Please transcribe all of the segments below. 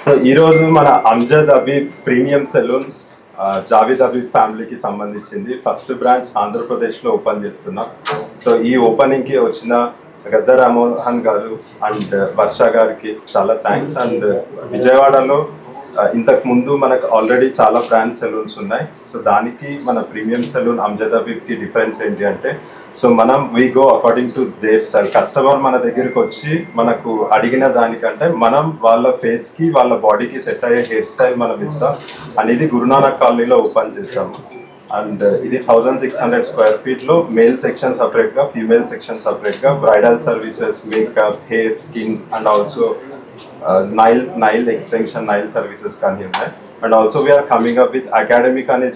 So ఈ రోజు మన అంజద్ అబీబ్ ప్రీమియం సెలూన్ జావేద్ అబీబ్ ఫ్యామిలీకి సంబంధించింది ఫస్ట్ బ్రాంచ్ ఆంధ్రప్రదేశ్లో ఓపెన్ చేస్తున్నాం. సో ఈ ఓపెనింగ్కి వచ్చిన గద్ద రామ్మోహన్ గారు అండ్ వర్ష గారికి చాలా థ్యాంక్స్. అండ్ విజయవాడలో ఇంతకు ముందు మనకు ఆల్రెడీ చాలా బ్రాండ్ సెలూన్స్ ఉన్నాయి. సో దానికి మన ప్రీమియం సెలూన్ అంజద్ అబీబ్కి డిఫరెన్స్ ఏంటి అంటే, సో మనం we go according to their style. Customer మన దగ్గరికి వచ్చి మనకు అడిగిన దానికంటే మనం వాళ్ళ ఫేస్కి వాళ్ళ బాడీకి సెట్ అయ్యే హెయిర్ స్టైల్ మనం ఇస్తాం అనేది గురునానక్ కాలనీలో ఓపెన్ చేస్తాము. అండ్ ఇది 1600 స్క్వేర్ ఫీట్లో మేల్ సెక్షన్ సపరేట్గా, ఫీమేల్ సెక్షన్ సపరేట్గా, bridal services, makeup, hair, skin and also nail extension, nail services కానీ ఉన్నాయి. And also we're coming up with academic అనే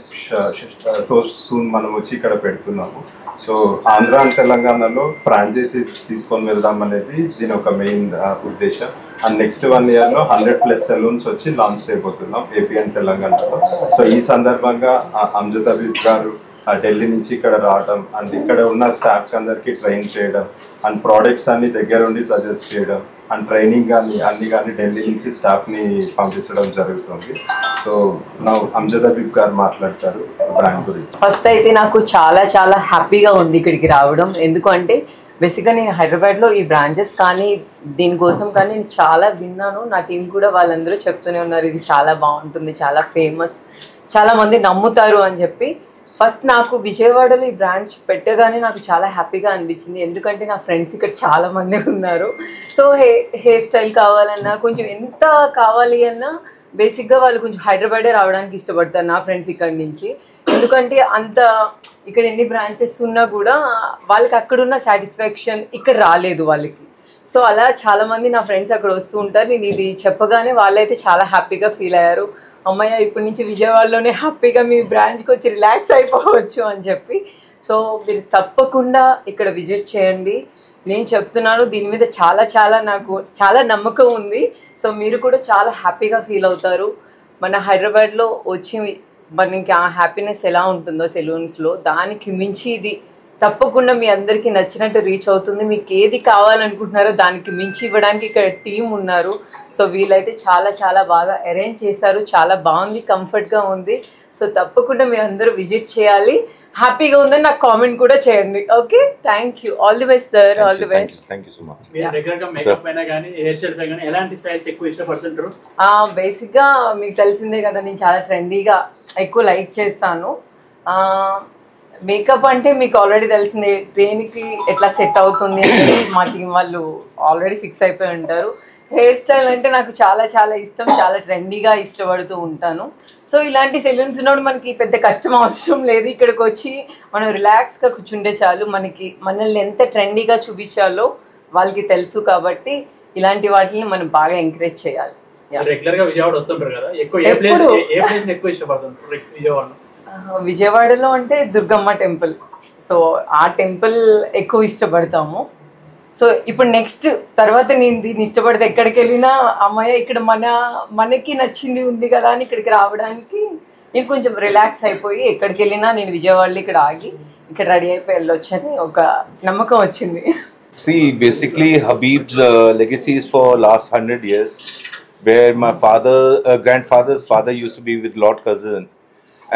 సో సూన్ మనం వచ్చి ఇక్కడ పెడుతున్నాము. సో ఆంధ్ర అండ్ తెలంగాణలో ఫ్రాంచైజీస్ తీసుకొని వెళ్దాం అనేది దీని ఒక మెయిన్ ఉద్దేశం. అండ్ నెక్స్ట్ 1 yearలో 100+ సెలూన్స్ వచ్చి లాంచ్ చేయబోతున్నాం ఏపీ అండ్ తెలంగాణలో. సో ఈ సందర్భంగా అంజద్ అబీబ్ గారు ఢిల్లీ నుంచి ఇక్కడ రావడం అండ్ ఇక్కడ ఉన్న స్టాఫ్ అందరికీ ట్రైన్ చేయడం అండ్ ప్రోడక్ట్స్ అన్ని దగ్గర ఉండి సజెస్ట్ చేయడం అండ్ ట్రైనింగ్ కానీ అన్ని కానీ ఢిల్లీ నుంచి స్టాఫ్ని పంపించడం జరుగుతుంది. సో నా అంజద్ అబీబ్ గారు మాట్లాడతారు బ్రాండ్ గురించి. ఫస్ట్ అయితే నాకు చాలా చాలా హ్యాపీగా ఉంది ఇక్కడికి రావడం. ఎందుకంటే బేసిక్గా నేను హైదరాబాద్లో ఈ బ్రాంచెస్ కానీ దీనికోసం కానీ నేను చాలా విన్నాను. నా టీం కూడా వాళ్ళందరూ చెప్తూనే ఉన్నారు ఇది చాలా బాగుంటుంది, చాలా ఫేమస్, చాలామంది నమ్ముతారు అని చెప్పి. ఫస్ట్ నాకు విజయవాడలో ఈ బ్రాంచ్ పెట్టగానే నాకు చాలా హ్యాపీగా అనిపించింది. ఎందుకంటే నా ఫ్రెండ్స్ ఇక్కడ చాలామంది ఉన్నారు. సో హెయిర్ స్టైల్ కావాలన్నా, కొంచెం ఎంత కావాలి అన్నా బేసిక్గా వాళ్ళు కొంచెం హైదరాబాదే రావడానికి ఇష్టపడతారు నా ఫ్రెండ్స్ ఇక్కడి నుంచి. ఎందుకంటే అంత ఇక్కడ ఎన్ని బ్రాంచెస్ ఉన్నా కూడా వాళ్ళకి అక్కడున్న సాటిస్ఫాక్షన్ ఇక్కడ రాలేదు వాళ్ళకి. సో అలా చాలామంది నా ఫ్రెండ్స్ అక్కడ వస్తూ ఉంటారు. నేను ఇది చెప్పగానే వాళ్ళైతే చాలా హ్యాపీగా ఫీల్ అయ్యారు. అమ్మయ్య ఇప్పటి నుంచి విజయవాడలోనే హ్యాపీగా మీ బ్రాంచ్కి వచ్చి రిలాక్స్ అయిపోవచ్చు అని చెప్పి. సో మీరు తప్పకుండా ఇక్కడ విజిట్ చేయండి. నేను చెప్తున్నాను దీని మీద చాలా చాలా నాకు చాలా నమ్మకం ఉంది. సో మీరు కూడా చాలా హ్యాపీగా ఫీల్ అవుతారు. మన హైదరాబాద్లో వచ్చి మనకి ఆ హ్యాపీనెస్ ఎలా ఉంటుందో సెలూన్స్లో, దానికి మించి ఇది తప్పకుండా మీ అందరికీ నచ్చినట్టు రీచ్ అవుతుంది. మీకు ఏది కావాలనుకుంటున్నారో దానికి మించి ఇవ్వడానికి ఇక్కడ టీం ఉన్నారు. సో వీళ్ళైతే చాలా చాలా బాగా అరేంజ్ చేశారు. చాలా బాగుంది, కంఫర్ట్గా ఉంది. సో తప్పకుండా మీరు అందరూ విజిట్ చేయాలి. హ్యాపీగా ఉందని నాకు కామెంట్ కూడా చేయండి. Okay, thank you. All the best sir, all the best. బేసిక్గా మీకు తెలిసిందే కదా, నేను చాలా ట్రెండీగా ఎక్కువ లైక్ చేస్తాను. మేకప్ అంటే మీకు ఆల్రెడీ తెలిసిందే, దేనికి ఎట్లా సెట్ అవుతుంది అనేది మా టీం వాళ్ళు ఆల్రెడీ ఫిక్స్ అయిపోయి ఉంటారు. హెయిర్ స్టైల్ అంటే నాకు చాలా చాలా ఇష్టం, చాలా ట్రెండీగా ఇష్టపడుతూ ఉంటాను. సో ఇలాంటి సెలూన్స్ ఉన్నప్పుడు మనకి పెద్ద కష్టం అవసరం లేదు. ఇక్కడికి వచ్చి మనం రిలాక్స్గా కూర్చుంటే చాలు. మనల్ని ఎంత ట్రెండీగా చూపించాలో వాళ్ళకి తెలుసు. కాబట్టి ఇలాంటి వాటిని మనం బాగా ఎంకరేజ్ చేయాలి. రెగ్యులర్ గా విజయవాడ వస్తుంటారు కదా, ఎక్కువ ఏ ప్లేస్ ఎక్కువ ఇష్టపడుతుంటారు విజయవాడలో? విజయవాడలో అంటే దుర్గమ్మ టెంపుల్, సో ఆ టెంపుల్ ఎక్కువ ఇష్టపడతాము. సో ఇప్పుడు నెక్స్ట్ తర్వాత నేను దీన్ని ఇష్టపడితే ఎక్కడికి వెళ్ళినా అమ్మాయి ఇక్కడ మనకి నచ్చింది ఉంది కదా అని ఇక్కడికి రావడానికి నేను కొంచెం రిలాక్స్ అయిపోయి ఎక్కడికి వెళ్ళినా నేను విజయవాడలో ఇక్కడ ఆగి ఇక్కడ రెడీ అయిపోయి వెళ్ళొచ్చని ఒక నమ్మకం వచ్చింది. See, basically Habib's legacy is for last 100 years, where my grandfather's father used to be with Lord Curzon,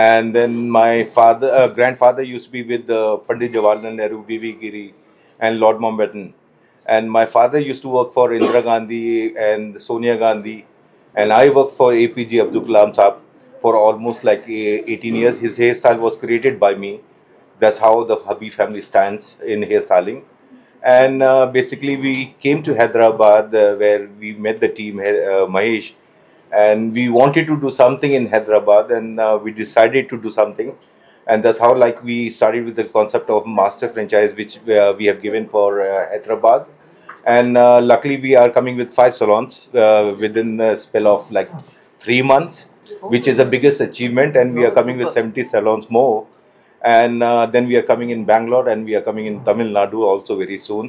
and then my grandfather used to be with Pandit Jawaharlal Nehru, V.V. Giri, and Lord Mountbatten. And my father used to work for Indira Gandhi and Sonia Gandhi, and I worked for APJ Abdul Kalam Saab for almost like 18 years. His hairstyle was created by me. That's how the Habib family stands in hairstyling. And basically we came to Hyderabad where we met the team, Mahesh, and we wanted to do something in Hyderabad, and we decided to do something. And that's how like we started with the concept of master franchise, which we have given for Hyderabad. And luckily we are coming with 5 salons within a spell of like 3 months, which is the biggest achievement. And we are coming with 70 salons more. And then we are coming in Bangalore, and we are coming in Tamil Nadu also very soon.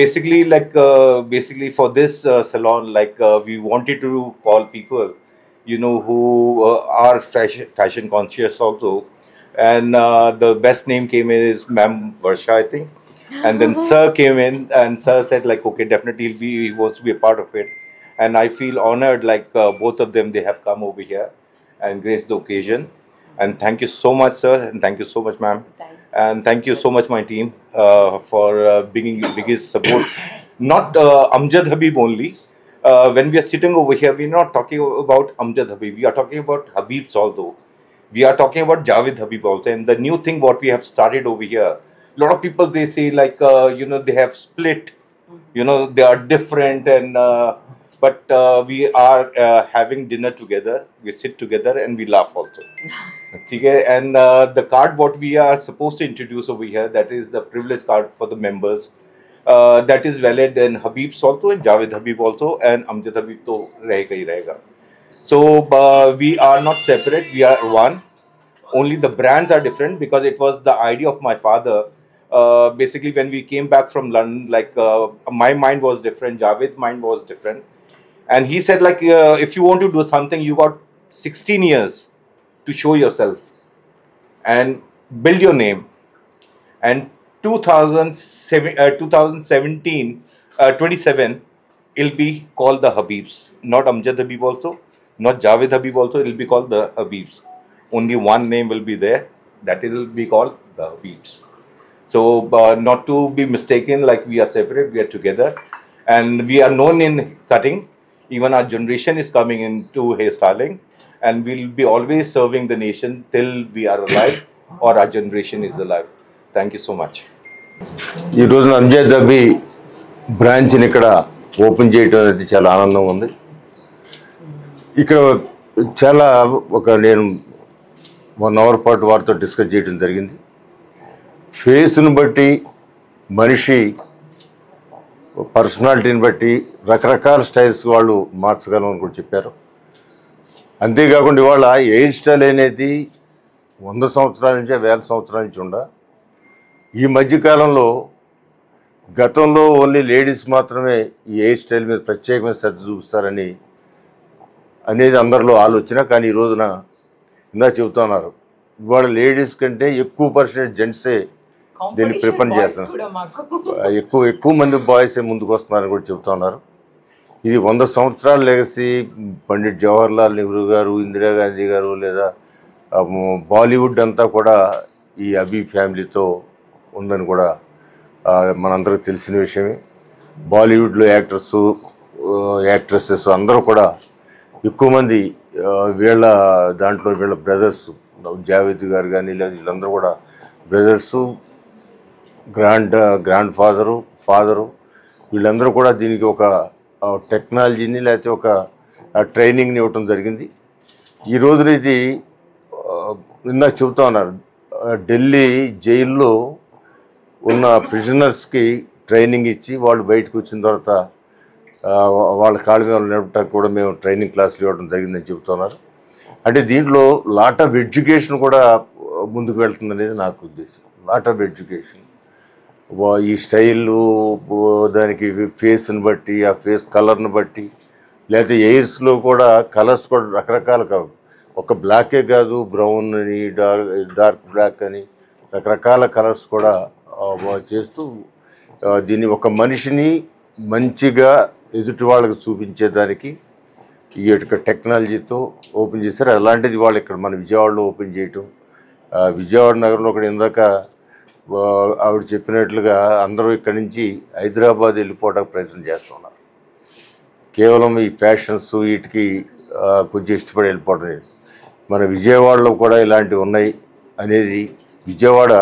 Basically for this salon, we wanted to call people, who are fashion conscious also. And the best name came in is Ma'am Varsha, I think. And then Sir came in, and Sir said like, okay, definitely he wants to be a part of it. And I feel honored, both of them, they have come over here and graced the occasion. And thank you so much, sir, and thank you so much, ma'am. And thank you so much, my team, for bringing biggest support. Not Amjad Habib only. When we are sitting over here, we are not talking about Amjad Habib. We are talking about Habibs also. We are talking about Javed Habib also. And the new thing what we have started over here, a lot of people, they say they have split. They are different, and but we are having dinner together. We sit together and we laugh also. Okay? And the card what we are supposed to introduce over here, that is the privilege card for the members. That is valid in Habib's also, and Javed Habib also, and Amjad Habib to rahega hi rahega. So we are not separate, we are one. Only the brands are different because it was the idea of my father. Basically when we came back from London, my mind was different, Javed's mind was different. And he said if you want to do something, you got 16 years to show yourself and build your name. And 27 it'll be called the Habibs, not Amjad Habib also, not Javed Habib also. It'll be called the Habibs. Only one name will be there, that will be called the Habibs. So not to be mistaken, we are separate, we are together, and we are known in cutting. Even our generation is coming into hairstyling, and we'll be always serving the nation till we are alive or our generation is alive. Thank you so much. ఈ రోజున అంజద్ అబీ బ్రాంచ్ని ఇక్కడ open చేయడం అనేది చాలా ఆనందంగా ఉంది. ఇక్కడ చాలా నేను 1 అవర్ పాటు వారితో డిస్కస్ చేయడం జరిగింది. ఫేస్ను బట్టి, మనిషి పర్సనాలిటీని బట్టి రకరకాల స్టైల్స్ వాళ్ళు మార్చగలం అని కూడా చెప్పారు. అంతేకాకుండా ఇవాళ హెయిర్ స్టైల్ అనేది 100 సంవత్సరాల నుంచి 1000 సంవత్సరాల నుంచి ఈ మధ్యకాలంలో, గతంలో ఓన్లీ లేడీస్ మాత్రమే ఈ హెయిర్ స్టైల్ మీద ప్రత్యేకమైన శ్రద్ధ చూపిస్తారని అనేది అందరిలో ఆలోచన. కానీ ఈ రోజున ఇందా చెబుతున్నారు, ఇవాళ లేడీస్ కంటే ఎక్కువ పర్సెంటేజ్ జెంట్సే దీన్ని ప్రిఫర్ చేస్తున్నారు. ఎక్కువ మంది బాయ్సే ముందుకు వస్తున్నారని కూడా చెబుతున్నారు. ఇది 100 సంవత్సరాల లెగసీ. పండిట్ జవహర్లాల్ నెహ్రూ గారు, ఇందిరాగాంధీ గారు, లేదా బాలీవుడ్ అంతా కూడా ఈ హబీబ్ ఫ్యామిలీతో ఉందని కూడా మనందరికీ తెలిసిన విషయమే. బాలీవుడ్లో యాక్టర్సు, యాక్ట్రెసెస్ అందరూ కూడా ఎక్కువ మంది వీళ్ళ బ్రదర్స్, జావేద్ గారు కానీ లేదా వీళ్ళందరూ కూడా బ్రదర్సు, గ్రాండ్ ఫాదరు వీళ్ళందరూ కూడా దీనికి ఒక టెక్నాలజీని లేకపోతే ఒక ట్రైనింగ్ని ఇవ్వటం జరిగింది. ఈ రోజున ఇది ఇందాక చెబుతా ఉన్నారు, ఢిల్లీ జైల్లో ఉన్న ప్రిజనర్స్కి ట్రైనింగ్ ఇచ్చి వాళ్ళు బయటకు వచ్చిన తర్వాత వాళ్ళ కాళ్ళ మీద నడపడానికి కూడా మేము ట్రైనింగ్ క్లాసులు ఇవ్వడం జరిగిందని చెబుతున్నారు. అంటే దీంట్లో లాట్ ఆఫ్ ఎడ్యుకేషన్ కూడా ముందుకు వెళ్తుందనేది నాకు ఉద్దేశం. లాట్ ఆఫ్ ఎడ్యుకేషన్, ఈ స్టైలు, దానికి ఫేస్ని బట్టి, ఆ ఫేస్ కలర్ని బట్టి, లేకపోతే ఎయిర్స్లో కూడా కలర్స్ కూడా రకరకాల కావు. ఒక బ్లాకే కాదు, బ్రౌన్ అని, డార్క్ బ్లాక్ అని రకరకాల కలర్స్ కూడా చేస్తూ దీన్ని ఒక మనిషిని మంచిగా ఎదుటి వాళ్ళకి చూపించేదానికి ఈ యొక్క టెక్నాలజీతో ఓపెన్ చేశారు. అలాంటిది వాళ్ళు ఇక్కడ మన విజయవాడలో ఓపెన్ చేయటం, విజయవాడ నగరంలో కూడా ఇందాక ఆవిడ చెప్పినట్లుగా అందరూ ఇక్కడి నుంచి హైదరాబాద్ వెళ్ళిపోవడానికి ప్రయత్నం చేస్తున్నారు. కేవలం ఈ ఫ్యాషన్స్ వీటికి కొంచెం ఇష్టపడి వెళ్ళిపోవడం లేదు. మన విజయవాడలో కూడా ఇలాంటివి ఉన్నాయి అనేది, విజయవాడ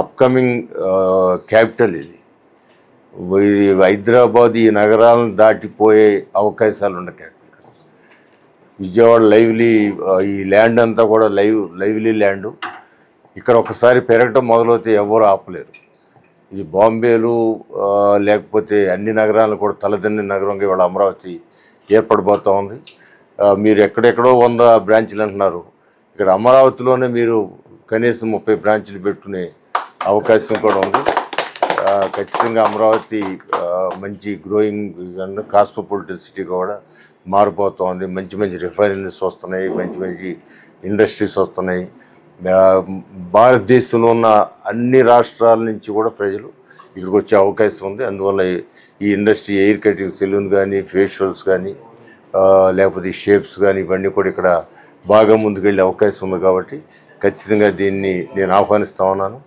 అప్కమింగ్ క్యాపిటల్ ఇది. హైదరాబాద్ ఈ నగరాలను దాటిపోయే అవకాశాలు ఉన్న క్యాపిటల్. విజయవాడ లైవ్లీ, ఈ ల్యాండ్ అంతా కూడా లైవ్లీ ల్యాండ్. ఇక్కడ ఒకసారి పెరగటం మొదలవుతే ఎవరు ఆపలేరు. ఇది బాంబేలు లేకపోతే అన్ని నగరాలను కూడా తలదన్ని నగరంగా ఇవాళ అమరావతి ఏర్పడిపోతూ ఉంది. మీరు ఎక్కడెక్కడో 100 బ్రాంచ్లు అంటున్నారు, ఇక్కడ అమరావతిలోనే మీరు కనీసం 30 బ్రాంచ్లు పెట్టుకునే అవకాశం కూడా ఉంది. ఖచ్చితంగా అమరావతి మంచి గ్రోయింగ్ కాస్మోపాలిటన్ సిటీగా కూడా మారిపోతూ ఉంది. మంచి మంచి రిఫైనరీస్ వస్తున్నాయి, మంచి మంచి ఇండస్ట్రీస్ వస్తున్నాయి. భారతదేశంలో ఉన్న అన్ని రాష్ట్రాల నుంచి కూడా ప్రజలు ఇక్కడికి వచ్చే అవకాశం ఉంది. అందువల్ల ఈ ఇండస్ట్రీ, ఎయిర్ కటింగ్ సెలూన్ కానీ, ఫేషియల్స్ కానీ, లేకపోతే ఈ షేప్స్ కానీ, ఇవన్నీ కూడా ఇక్కడ బాగా ముందుకెళ్ళే అవకాశం ఉంది. కాబట్టి ఖచ్చితంగా దీన్ని నేను ఆహ్వానిస్తూ ఉన్నాను.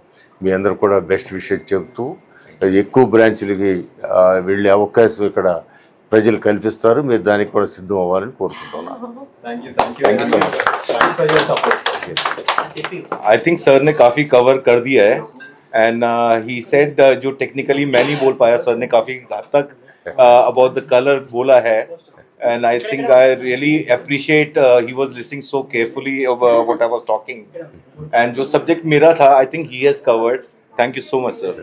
మీ అందరూ కూడా బెస్ట్ విషెస్ చెబుతూ ఎక్కువ బ్రాంచ్లకి వెళ్ళే అవకాశం ఇక్కడ ప్రజలు కల్పిస్తారు. మీరు దానికి కూడా సిద్ధం అవ్వాలని కోరుకుంటున్నాను. Thank you so much. Thanks for your support. I think sir ने काफ़ी कवर कर दिया है and he said जो technically मैं नहीं बोल पाया, सर ने काफ़ी हद तक about the color बोला है and I think I really appreciate he was listening so carefully of what I was talking and जो subject मेरा था I think he has covered. Thank you so much sir.